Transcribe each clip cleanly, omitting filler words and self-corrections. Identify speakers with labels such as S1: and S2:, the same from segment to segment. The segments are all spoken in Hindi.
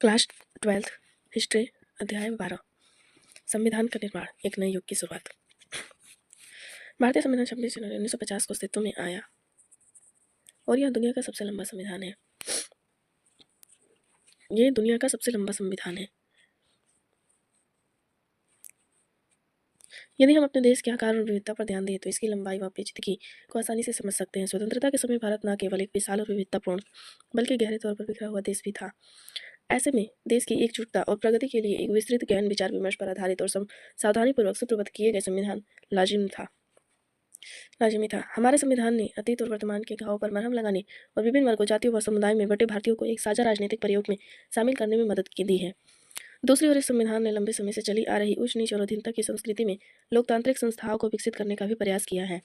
S1: क्लास 12 हिस्ट्री अध्याय 12 संविधान का निर्माण एक नए युग की शुरुआत। भारतीय संविधान 26 जनवरी 1950 को अस्तित्व में आया और यह दुनिया का सबसे लंबा संविधान है। ये दुनिया का सबसे लंबा संविधान है। यदि हम अपने देश के आकार और विविधता पर ध्यान दें तो इसकी लंबाई व पेचीदगी को आसानी से समझ सकते हैं। स्वतंत्रता के समय भारत न केवल एक विशाल और विविधतापूर्ण बल्कि गहरे तौर पर बिखरा हुआ देश भी था। ऐसे में देश की एकजुटता और प्रगति के लिए एक विस्तृत गहन विचार विमर्श पर आधारित और सावधानीपूर्वक सूत्रबद्ध किए गए संविधान लाजिमी था। हमारे संविधान ने अतीत और वर्तमान के घावों पर मरहम लगाने और विभिन्न वर्गों, जातियों व समुदाय में बटे भारतीयों को एक साझा राजनीतिक प्रयोग में शामिल करने में मदद की दी है। दूसरी ओर इस संविधान ने लंबे समय से चली आ रही उच्च नीच और अधीनता की संस्कृति में लोकतांत्रिक संस्थाओं को विकसित करने का भी प्रयास किया है।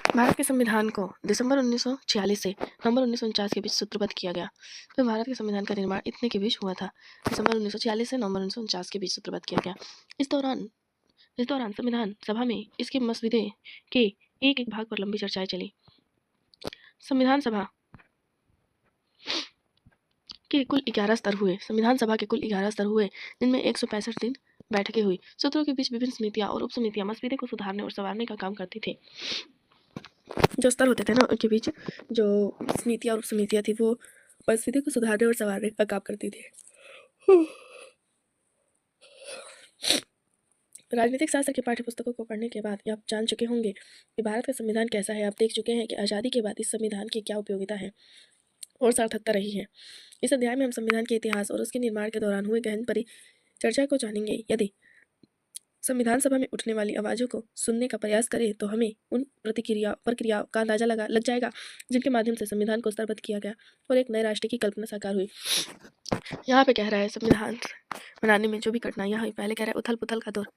S1: भारत के संविधान को दिसंबर 1946 से नवंबर 1949 के बीच सूत्रबद्ध किया गया। तो भारत के संविधान का निर्माण इतने के बीच हुआ था। दिसंबर 1946 से नवंबर 1949 के बीच सूत्रबद्ध किया गया। इस दौरान संविधान सभा में इसके मसौदे के एक एक भाग पर लंबी चर्चाएं चली। संविधान सभा के कुल 11 स्तर हुए। जिनमें 165 दिन बैठकें हुई। सूत्रों के बीच विभिन्न समितियां और उप समितियां मसौदे को सुधारने और संवारने का काम करती थी। जो स्तर होते थे ना, उनके बीच जो समितियां और उप समितियां थी वो मसौदे को सुधारने और संवारने का काम करती थी। राजनीतिक शास्त्र की पाठ्य पुस्तकों को पढ़ने के बाद आप जान चुके होंगे कि भारत का संविधान कैसा है। आप देख चुके हैं कि आज़ादी के बाद इस संविधान की क्या उपयोगिता है और सार्थकता रही है। इस अध्याय में हम संविधान के इतिहास और उसके निर्माण के दौरान हुए गहन परिचर्चा को जानेंगे। यदि संविधान सभा में उठने वाली आवाज़ों को सुनने का प्रयास करें तो हमें उन प्रक्रियाओं का अंदाजा लग जाएगा जिनके माध्यम से संविधान को स्तरबद्ध किया गया और एक नए राष्ट्र की कल्पना साकार हुई। यहाँ पे कह रहा है संविधान बनाने में जो भी कठिनाइयाँ हुई। पहले कह रहा है उथल पुथल का दौर।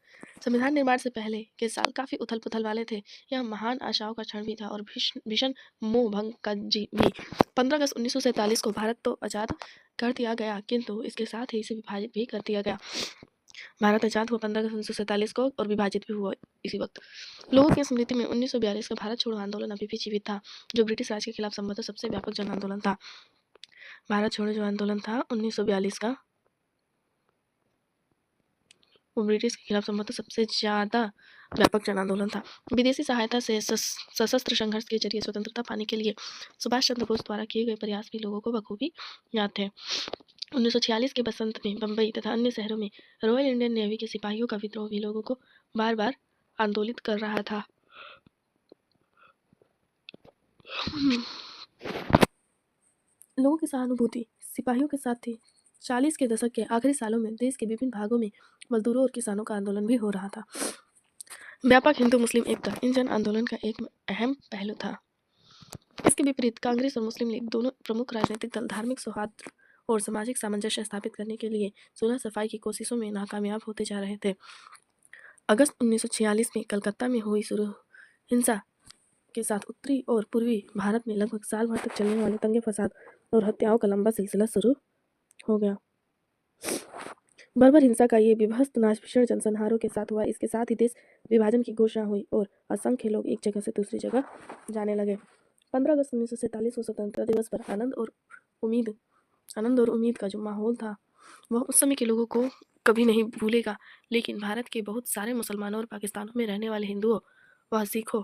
S1: संविधान निर्माण से पहले के साल काफ़ी उथल पुथल वाले थे। यह महान आशाओं का क्षण भी था और भीषण मोह भंग का भी। 15 अगस्त 1947 को भारत तो आज़ाद कर दिया गया, किंतु इसके साथ ही इसे विभाजित भी कर दिया गया। भारत आज़ाद हुआ 15 अगस्त 1947 को और विभाजित भी हुआ इसी वक्त। लोगों की स्मृति में 1942 का भारत छोड़ो आंदोलन अभी भी जीवित था, जो ब्रिटिश राज के खिलाफ संभवतः सबसे व्यापक जन आंदोलन था। भारत छोड़ो जो आंदोलन था 1942 का, वो ब्रिटिश के खिलाफ संभवतः सबसे ज़्यादा व्यापक जन आंदोलन था। विदेशी सहायता से सशस्त्र संघर्ष के जरिए स्वतंत्रता पाने के लिए सुभाष चंद्र बोस द्वारा किए गए प्रयास भी लोगों को बखूबी याद थे। 1946 के बसंत में बम्बई तथा अन्य शहरों में रॉयल इंडियन नेवी के सिपाहियों का विद्रोह भी लोगों को बार बार आंदोलित कर रहा था। लोगों की सहानुभूति सिपाहियों के साथ थी। 40 के दशक के आखिरी सालों में देश के विभिन्न भागों में मजदूरों और किसानों का आंदोलन भी हो रहा था। व्यापक हिंदू मुस्लिम एकता इन जन आंदोलन का एक अहम पहलू था। इसके विपरीत कांग्रेस और मुस्लिम लीग दोनों प्रमुख राजनीतिक दल धार्मिक सौहार्द और सामाजिक सामंजस्य स्थापित करने के लिए सुलह सफाई की कोशिशों में नाकामयाब होते जा रहे थे। अगस्त 1946 में कलकत्ता में हुई शुरू हिंसा के साथ उत्तरी और पूर्वी भारत में लगभग साल भर तक चलने वाले दंगे फसाद और हत्याओं का लंबा सिलसिला शुरू हो गया। बर्बर हिंसा का ये विभत्स नाश भीषण जनसंहारों के साथ हुआ। इसके साथ ही देश विभाजन की घोषणा हुई और असंख्य लोग एक जगह से दूसरी जगह जाने लगे। 15 अगस्त 1947 को स्वतंत्रता दिवस पर आनंद और उम्मीद का जो माहौल था वह उस समय के लोगों को कभी नहीं भूलेगा। लेकिन भारत के बहुत सारे मुसलमानों और पाकिस्तान में रहने वाले हिंदुओं व सिखों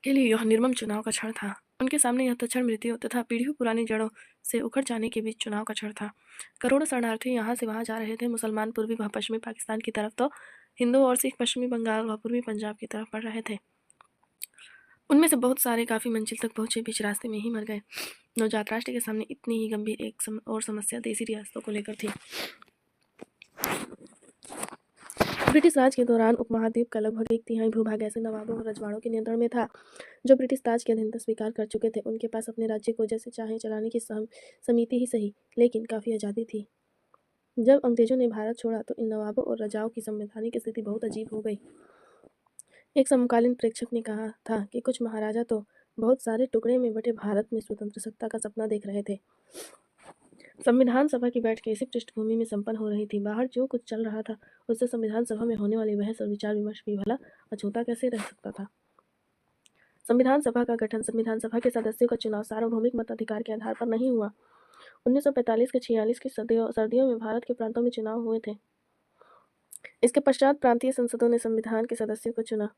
S1: के लिए यह निर्मम चुनाव का क्षण था। उनके सामने यह तत्क्षण मृत्यु तथा पीढ़ियों पुरानी जड़ों से उखड़ जाने के बीच चुनाव का क्षण था। करोड़ों शरणार्थी यहाँ से वहाँ जा रहे थे। मुसलमान पूर्वी व पश्चिमी पाकिस्तान की तरफ तो हिंदू और सिख पश्चिमी बंगाल व पूर्वी पंजाब की तरफ बढ़ रहे थे। उनमें से बहुत सारे काफ़ी मंजिल तक पहुँचे, बीच रास्ते में ही मर गए। नवजात राष्ट्र के सामने इतनी ही गंभीर एक और समस्या देसी रियासतों को लेकर थी। ब्रिटिश राज के दौरान उपमहाद्वीप का लगभग 1/3 भूभाग ऐसे नवाबों और रजवाड़ों के नियंत्रण में था जो ब्रिटिश ताज की अधीनता स्वीकार कर चुके थे। उनके पास अपने राज्य को जैसे चाहे चलाने की समिति ही सही, लेकिन काफ़ी आज़ादी थी। जब अंग्रेजों ने भारत छोड़ा तो इन नवाबों और राजाओं की संवैधानिक स्थिति बहुत अजीब हो गई। एक समकालीन प्रेक्षक ने कहा था कि कुछ महाराजा तो बहुत सारे टुकड़े में बटे भारत में स्वतंत्र सत्ता का सपना देख रहे थे। संविधान सभा की बैठकें इसी पृष्ठभूमि में संपन्न हो रही थी। बाहर जो कुछ चल रहा था उससे संविधान सभा में होने वाली बहस और विचार विमर्श भी भला अछूता कैसे रह सकता था। संविधान सभा का गठन संविधान सभा के सदस्यों का चुनाव सार्वभौमिक मताधिकार के आधार पर नहीं हुआ। 1945 के 46 की सर्दियों में भारत के प्रांतों में चुनाव हुए थे। इसके पश्चात प्रांतीय संसदों ने संविधान के सदस्यों को चुना।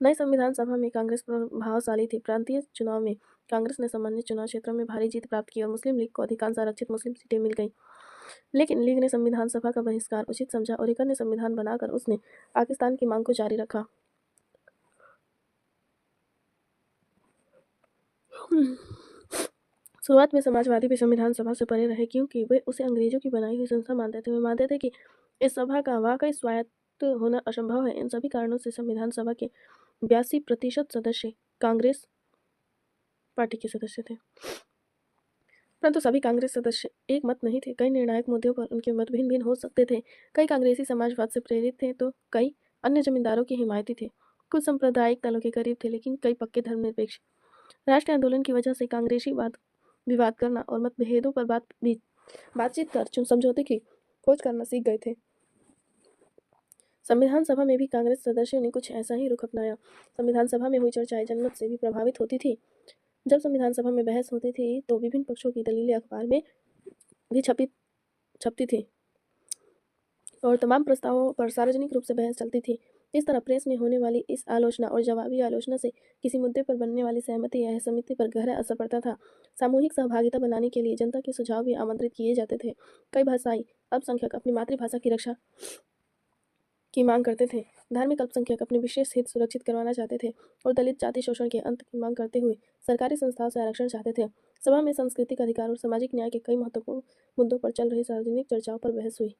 S1: नई संविधान सभा में कांग्रेस प्रभावशाली थी। प्रांतीय चुनाव में कांग्रेस ने सामान्य चुनाव क्षेत्रों में भारी जीत प्राप्त की और मुस्लिम लीग को अधिकांश आरक्षित मुस्लिम सीटें मिल गई। लेकिन लीग ने संविधान सभा का बहिष्कार उचित समझा और एक अन्य संविधान बनाकर उसने पाकिस्तान की मांग को जारी रखा। शुरुआत में समाजवादी भी संविधान सभा से परे रहे क्योंकि वे उसे अंग्रेजों की बनाई हुई संस्था मानते थे। वे मानते थे कि इस सभा का वाकई स्वायत्त होना असंभव है। इन सभी कारणों से संविधान सभा के 82% सदस्य कांग्रेस पार्टी के सदस्य थे। परंतु सभी कांग्रेस सदस्य एक मत नहीं थे। कई निर्णायक मुद्दों पर उनके मत भिन्न भिन्न हो सकते थे। कई कांग्रेसी समाजवाद से प्रेरित थे तो कई अन्य जमींदारों के हिमायती थे। कुछ सांप्रदायिक दलों के करीब थे लेकिन कई पक्के धर्मनिरपेक्ष। राष्ट्रीय आंदोलन की वजह से कांग्रेसी विवाद करना और मतभेदों पर बातचीत कर समझौते की खोज करना सीख गए थे। संविधान सभा में भी कांग्रेस सदस्यों ने कुछ ऐसा ही रुख अपनाया। संविधान सभा में हुई चर्चाएं जनमत से भी प्रभावित होती थी। जब संविधान सभा में बहस होती थी तो विभिन्न पक्षों की दलीलें अखबार में भी छपती थी और तमाम प्रस्तावों पर सार्वजनिक रूप से बहस चलती थी। इस तरह प्रेस में होने वाली इस आलोचना और जवाबी आलोचना से किसी मुद्दे पर बनने वाली सहमति या असहमति पर गहरा असर पड़ता था। सामूहिक सहभागिता बनाने के लिए जनता के सुझाव भी आमंत्रित किए जाते थे। कई भाषाई अल्पसंख्यक अपनी मातृभाषा की रक्षा की मांग करते थे। धार्मिक अल्पसंख्यक अपने विशेष हित सुरक्षित करवाना चाहते थे और दलित जाति शोषण के अंत की मांग करते हुए सरकारी संस्थाओं से आरक्षण चाहते थे। सभा में सांस्कृतिक अधिकार और सामाजिक न्याय के कई महत्वपूर्ण मुद्दों पर चल रही सार्वजनिक चर्चाओं पर बहस हुई।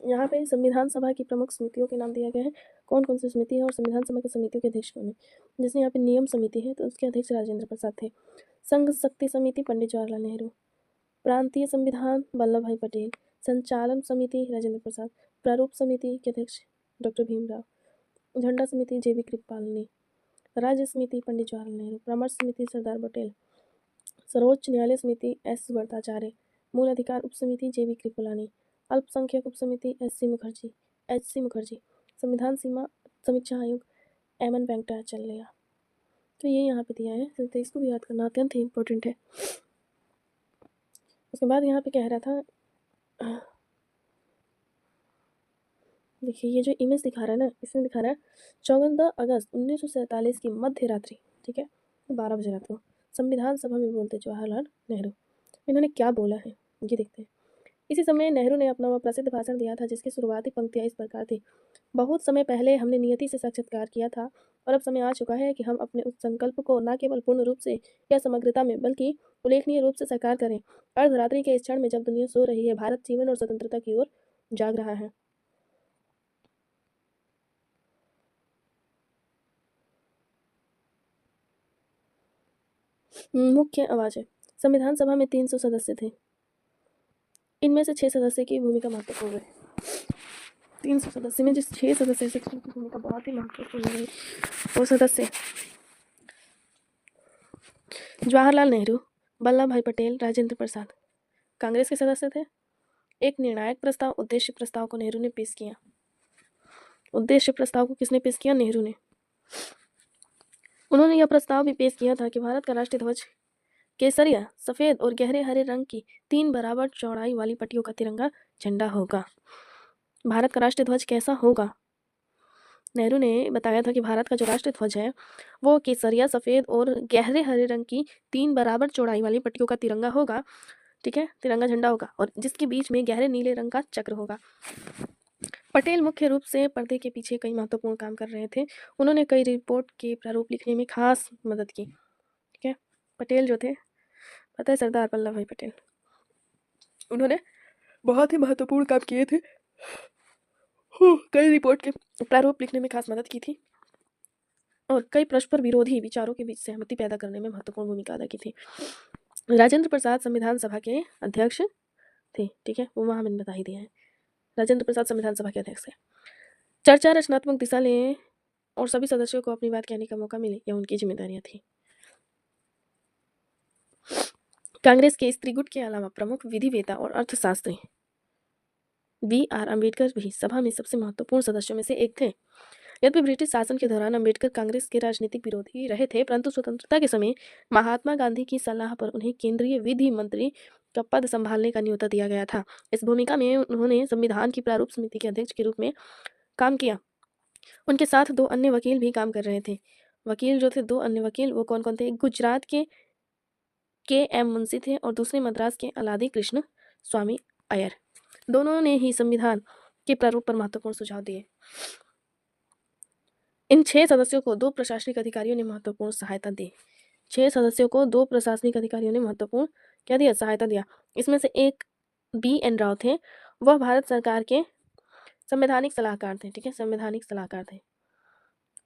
S1: यहाँ पे संविधान सभा की प्रमुख समितियों के नाम दिया गया है। कौन कौन सी समिति है और संविधान सभा की समितियों के अध्यक्ष कौन है। जैसे यहाँ पे नियम समिति है तो उसके अध्यक्ष राजेंद्र प्रसाद थे। संघ शक्ति समिति पंडित जवाहरलाल नेहरू। प्रांतीय संविधान वल्लभ भाई पटेल। संचालन समिति राजेंद्र प्रसाद। प्रारूप समिति के अध्यक्ष डॉक्टर भीमराव। झंडा समिति जेबी कृपलानी। राज्य समिति पंडित जवाहरलाल नेहरू। परामर्श समिति सरदार पटेल। सर्वोच्च न्यायालय समिति एस सुब्रताचार्य। मूल अधिकार उप समिति जेबी कृपलानी। अल्पसंख्यक उप समिति एच सी मुखर्जी। संविधान समीक्षा आयोग एम एन वेंकटाचलैया। तो ये यहाँ पे दिया है तो इसको भी याद करना अत्यंत ही इम्पोर्टेंट है। उसके बाद यहाँ पे कह रहा था, देखिए ये जो इमेज दिखा रहा है ना, इसमें दिखा रहा है 14 अगस्त 1947 की मध्य रात्रि, ठीक है, 12 बजे रात को संविधान सभा में बोलते जवाहरलाल नेहरू। इन्होंने क्या बोला है ये देखते हैं। इसी समय नेहरू ने अपना वह प्रसिद्ध भाषण दिया था जिसकी शुरुआती पंक्तियां इस प्रकार थी। बहुत समय पहले हमने नियति से साक्षात्कार किया था और अब समय आ चुका है कि हम अपने उस संकल्प को न केवल पूर्ण रूप से या समग्रता में बल्कि उल्लेखनीय रूप से साकार करें। अर्धरात्रि के इस क्षण में जब दुनिया सो रही है, भारत जीवन और स्वतंत्रता की ओर जाग रहा है। मुख्य आवाज़ें। संविधान सभा में 300 सदस्य थे। इनमें से 6 सदस्य की भूमिका महत्वपूर्ण है। 300 सदस्य में जिस 6 सदस्य से की भूमिका बहुत ही महत्वपूर्ण है वो सदस्य जवाहरलाल नेहरू, वल्लभ भाई पटेल, राजेंद्र प्रसाद कांग्रेस के सदस्य थे। एक निर्णायक प्रस्ताव उद्देश्य प्रस्ताव को नेहरू ने पेश किया। उद्देश्य प्रस्ताव को किसने पेश किया? नेहरू ने। उन्होंने यह प्रस्ताव भी पेश किया था कि भारत का राष्ट्रीय ध्वज केसरिया, सफेद और गहरे हरे रंग की 3 बराबर चौड़ाई वाली पट्टियों का तिरंगा झंडा होगा। भारत का राष्ट्रीय ध्वज कैसा होगा? नेहरू ने बताया था कि भारत का जो राष्ट्रीय ध्वज है वो केसरिया, सफेद और गहरे हरे रंग की 3 बराबर चौड़ाई वाली पट्टियों का तिरंगा होगा, ठीक है, तिरंगा झंडा होगा और जिसके बीच में गहरे नीले रंग का चक्र होगा। पटेल मुख्य रूप से पर्दे के पीछे कई महत्वपूर्ण काम कर रहे थे। उन्होंने कई रिपोर्ट के प्रारूप लिखने में खास मदद की, ठीक है। पटेल जो थे, पता है, सरदार वल्लभ भाई पटेल, उन्होंने बहुत ही महत्वपूर्ण काम किए थे। कई रिपोर्ट के प्रारूप लिखने में खास मदद की थी और कई परस्पर विरोधी विचारों के बीच सहमति पैदा करने में महत्वपूर्ण भूमिका अदा की थी। राजेंद्र प्रसाद संविधान सभा के अध्यक्ष थे, ठीक है, वो वहाँ मैंने बता ही दिया है। राजेंद्र प्रसाद संविधान सभा के अध्यक्ष है। चर्चा रचनात्मक दिशा लें और सभी सदस्यों को अपनी बात कहने का मौका मिले, यह उनकी जिम्मेदारियां थी। कांग्रेस के स्त्री गुट के अलावा प्रमुख विधिवेता और अर्थशास्त्री B.R. अम्बेडकर भी सभा में सबसे महत्वपूर्ण सदस्यों में से एक थे। यद्यपि ब्रिटिश शासन के दौरान अम्बेडकर कांग्रेस के राजनीतिक विरोधी रहे थे, परंतु स्वतंत्रता के समय महात्मा गांधी की सलाह पर उन्हें केंद्रीय विधि मंत्री का पद संभालने का न्योता दिया गया था। इस भूमिका में उन्होंने संविधान की प्रारूप समिति के अध्यक्ष के रूप में काम किया। उनके साथ 2 अन्य वकील भी काम कर रहे थे। वकील जो थे, 2 अन्य वकील, वो कौन कौन थे? गुजरात के एम मुंशी थे और दूसरे मद्रास के अलादी कृष्ण स्वामी अय्यर। दोनों ने ही संविधान के प्रारूप पर महत्वपूर्ण सुझाव दिए। इन 6 सदस्यों को 2 प्रशासनिक अधिकारियों ने महत्वपूर्ण सहायता दी। 6 सदस्यों को 2 प्रशासनिक अधिकारियों ने महत्वपूर्ण क्या दिया? सहायता दिया। इसमें से एक B.N. राव थे। वह भारत सरकार के संवैधानिक सलाहकार थे। ठीक है, संवैधानिक सलाहकार थे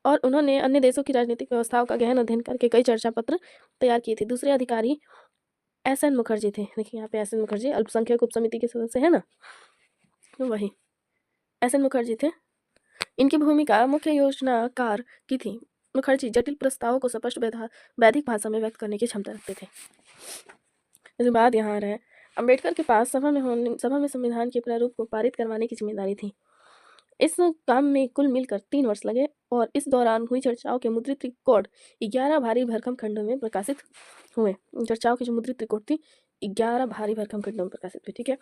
S1: और उन्होंने अन्य देशों की राजनीतिक व्यवस्थाओं का गहन अध्ययन करके कई चर्चा पत्र तैयार किए थे। दूसरे अधिकारी S.N. मुखर्जी थे। देखिए यहाँ पे S.N. मुखर्जी अल्पसंख्यक उप समिति के सदस्य है ना, तो वही S.N. मुखर्जी थे। इनकी भूमिका मुख्य योजनाकार की थी। मुखर्जी जटिल प्रस्तावों को स्पष्ट वैदिक भाषा में व्यक्त करने की क्षमता रखते थे। इसके बाद यहाँ आ रहा है, अम्बेडकर के पास सभा में संविधान के प्रारूप को पारित करवाने की जिम्मेदारी थी। इस काम में कुल मिलकर 3 वर्ष लगे और इस दौरान हुई चर्चाओं के मुद्रित रिकॉर्ड 11 भारी भरकम खंडों में प्रकाशित हुए। चर्चाओं की जो मुद्रित रिकॉर्ड थी 11 भारी भरकम खंडों में प्रकाशित हुई। ठीक है,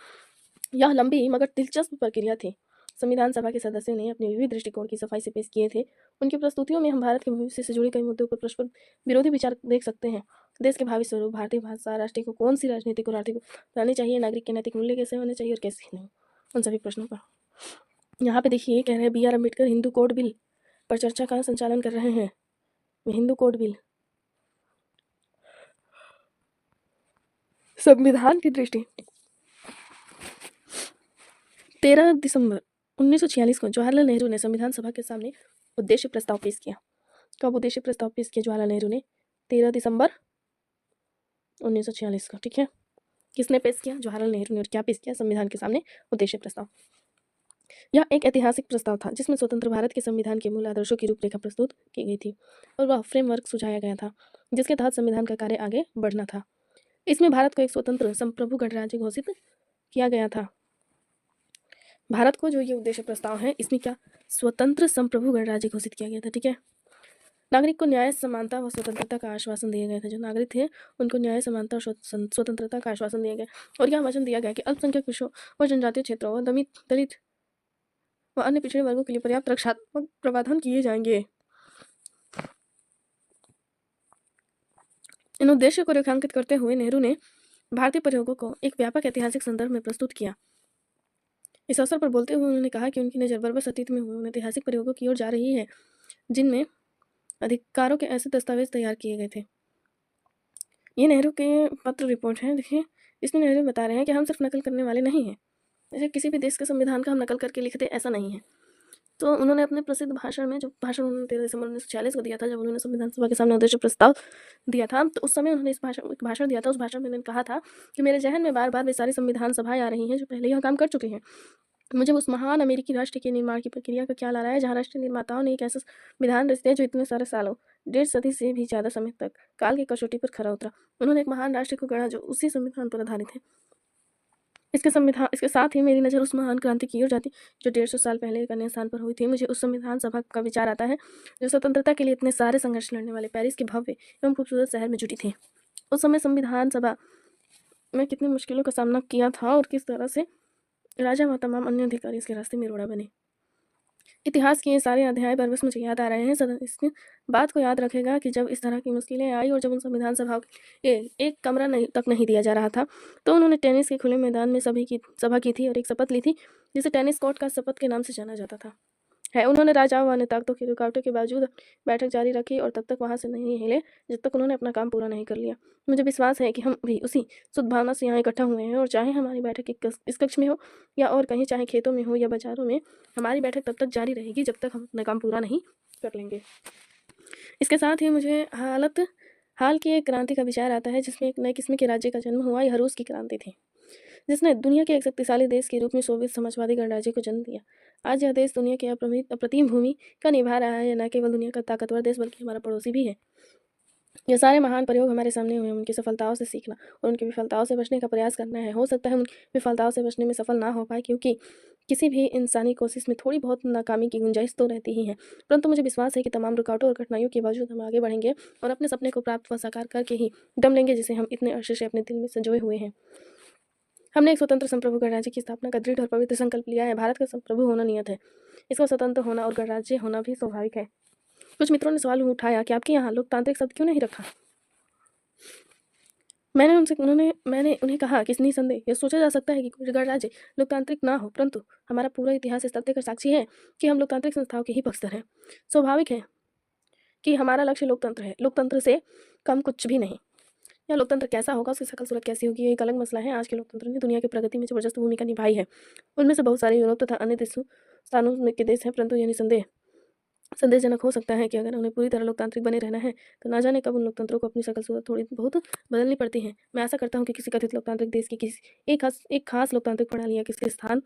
S1: यह लंबी मगर दिलचस्प प्रक्रिया थी। संविधान सभा के सदस्यों ने अपने विविध दृष्टिकोण की सफाई से पेश किए थे। उनकी प्रस्तुतियों में हम भारत के भविष्य से जुड़े कई मुद्दों पर परस्पर विरोधी विचार देख सकते हैं। देश के भावी स्वरूप, भारतीय भाषा, राष्ट्र को कौन सी राजनीतिक और आर्थिक बनानी चाहिए, नागरिक के नैतिक मूल्य कैसे होने चाहिए और कैसे नहीं, उन सभी प्रश्नों पर यहाँ पे देखिए कह रहे हैं B.R. Ambedkar Hindu code bill पर चर्चा का संचालन कर रहे हैं। हिंदू कोड बिल संविधान की दृष्टि 13 दिसंबर 1946 को जवाहरलाल नेहरू ने संविधान सभा के सामने उद्देश्य प्रस्ताव पेश किया। कब उद्देश्य प्रस्ताव पेश किया जवाहरलाल नेहरू ने? 13 दिसंबर 1946 को। ठीक है, किसने पेश किया? जवाहरलाल नेहरू ने। और क्या पेश किया? संविधान के सामने उद्देश्य प्रस्ताव। यह एक ऐतिहासिक प्रस्ताव था जिसमें स्वतंत्र भारत के संविधान के मूल आदर्शों की रूपरेखा प्रस्तुत की गई थी और वह फ्रेमवर्क सुझाया गया था जिसके तहत संविधान का कार्य आगे बढ़ना था। इसमें भारत को एक स्वतंत्र संप्रभु गणराज्य घोषित किया गया था। भारत को जो ये उद्देश्य प्रस्ताव है, इसमें क्या स्वतंत्र संप्रभु गणराज्य घोषित किया गया था। ठीक है, नागरिक को न्याय, समानता व स्वतंत्रता का आश्वासन दिया गया था। जो नागरिक थे उनको न्याय, समानता और स्वतंत्रता का आश्वासन दिया गया और यह वचन दिया गया कि अल्पसंख्यक विषयों व जनजातीय क्षेत्रों व दलित व अन्य पिछड़े वर्गों के लिए पर्याप्त रक्षात्मक प्रावधान किए जाएंगे। इन उद्देश्यों को रेखांकित करते हुए नेहरू ने भारतीय प्रयोगों को एक व्यापक ऐतिहासिक संदर्भ में प्रस्तुत किया। इस अवसर पर बोलते हुए उन्होंने कहा कि उनकी नज़र बर्बस अतीत में हुए उन ऐतिहासिक प्रयोगों की ओर जा रही है जिनमें अधिकारों के ऐसे दस्तावेज तैयार किए गए थे। ये नेहरू के पत्र रिपोर्ट है। देखिए, इसमें नेहरू बता रहे हैं कि हम सिर्फ नकल करने वाले नहीं हैं। जैसे किसी भी देश के संविधान का हम नकल करके लिखते, ऐसा नहीं है। तो उन्होंने अपने प्रसिद्ध भाषण में, जो भाषण उन्होंने 13 दिसंबर 1946 को दिया था, जब उन्होंने संविधान सभा के सामने उद्देश्य प्रस्ताव दिया था, तो उस समय उन्होंने एक भाषण दिया था। उस भाषण में उन्होंने कहा था कि मेरे जहन में बार बार वे सारी संविधान सभाएं आ रही हैं जो पहले यह काम कर चुकी हैं। मुझे उस महान अमेरिकी राष्ट्र के निर्माण की प्रक्रिया का ख्याल आ रहा है जहाँ राष्ट्र निर्माताओं ने एक ऐसा विधान रच दिया जो इतने सारे सालों, 1.5 सदी से भी ज़्यादा समय तक काल की कसौटी पर खरा उतरा। उन्होंने एक महान राष्ट्र को गढ़ा जो उसी संविधान पर आधारित है। इसके साथ ही मेरी नज़र उस महान क्रांति की ओर जाती जो 150 साल पहले एक अन्य स्थान पर हुई थी। मुझे उस संविधान सभा का विचार आता है जो स्वतंत्रता के लिए इतने सारे संघर्ष लड़ने वाले पेरिस के भव्य एवं खूबसूरत शहर में जुटी थी। उस समय संविधान सभा में कितनी मुश्किलों का सामना किया था और किस तरह से राजा व तमाम अन्य अधिकारी इसके रास्ते में रोड़ा बने। इतिहास के ये सारे अध्याय पर बस मुझे याद आ रहे हैं। सदन इस बात को याद रखेगा कि जब इस तरह की मुश्किलें आई और जब उन संविधान सभा एक कमरा तक नहीं दिया जा रहा था, तो उन्होंने टेनिस के खुले मैदान में सभा की थी और एक शपथ ली थी जिसे टेनिस कोर्ट का शपथ के नाम से जाना जाता था। उन्होंने राजाओं व अन्य ताकतों की रुकावटों के बावजूद बैठक जारी रखी और तब तक वहाँ से नहीं हिले जब तक उन्होंने अपना काम पूरा नहीं कर लिया। मुझे विश्वास है कि हम भी उसी सद्भावना से यहाँ इकट्ठा हुए हैं और चाहे हमारी बैठक इस कक्ष में हो या और कहीं, चाहे खेतों में हो या बाजारों में, हमारी बैठक तब तक जारी रहेगी जब तक हम अपना काम पूरा नहीं कर लेंगे। इसके साथ ही मुझे हाल की एक क्रांति का विचार आता है जिसमें एक नए किस्म के राज्य का जन्म हुआ। यह रूस की क्रांति थी जिसने दुनिया के एक शक्तिशाली देश के रूप में सोवियत समाजवादी गणराज्य को जन्म दिया। आज यह देश दुनिया की अप्रतिम भूमिका निभा रहा है। न केवल दुनिया का ताकतवर देश बल्कि हमारा पड़ोसी भी है। ये सारे महान प्रयोग हमारे सामने हुए। उनकी सफलताओं से सीखना और उनकी विफलताओं से बचने का प्रयास करना है। हो सकता है उनकी विफलताओं से बचने में सफल ना हो पाए क्योंकि किसी भी इंसानी कोशिश में थोड़ी बहुत नाकामी की गुंजाइश तो रहती ही है, परंतु मुझे विश्वास है कि तमाम रुकावटों और कठिनाइयों के बावजूद हम आगे बढ़ेंगे और अपने सपने को प्राप्त व साकार करके ही दम लेंगे, जिसे हम इतने अरसे से अपने दिल में संजोए हुए हैं। हमने एक स्वतंत्र संप्रभु गणराज्य की स्थापना का दृढ़ और पवित्र संकल्प लिया है। भारत का संप्रभु होना नियत है, इसका स्वतंत्र होना और गणराज्य होना भी स्वाभाविक है। कुछ मित्रों ने सवाल उठाया कि आपके यहाँ लोकतांत्रिक शब्द क्यों नहीं रखा। मैंने उन्हें कहा कि निसंदेह यह सोचा जा सकता है कि कोई गणराज्य लोकतांत्रिक ना हो, परंतु हमारा पूरा इतिहास इस तथ्य का साक्षी है कि हम लोकतांत्रिक संस्थाओं के ही पक्षधर हैं। स्वाभाविक है कि हमारा लक्ष्य लोकतंत्र है, लोकतंत्र से कम कुछ भी नहीं। यह लोकतंत्र कैसा होगा, उसकी शकल सूरत कैसी होगी, ये एक अलग मसला है। आज के लोकतंत्र ने दुनिया की प्रगति में जबरदस्त भूमिका निभाई है। उनमें से बहुत सारे यूरोप तथा अन्य स्थानों के देश हैं, परंतु यह निसंदेह संदेहजनक हो सकता है कि अगर उन्हें पूरी तरह लोकतांत्रिक बने रहना है तो ना जाने कब उन लोकतंत्रों को अपनी शकल सूरत थोड़ी बहुत बदलनी पड़ती है। मैं आशा करता हूँ कि किसी कथित लोकतांत्रिक देश की किसी एक खास लोकतांत्रिक प्रणाली या किसी स्थान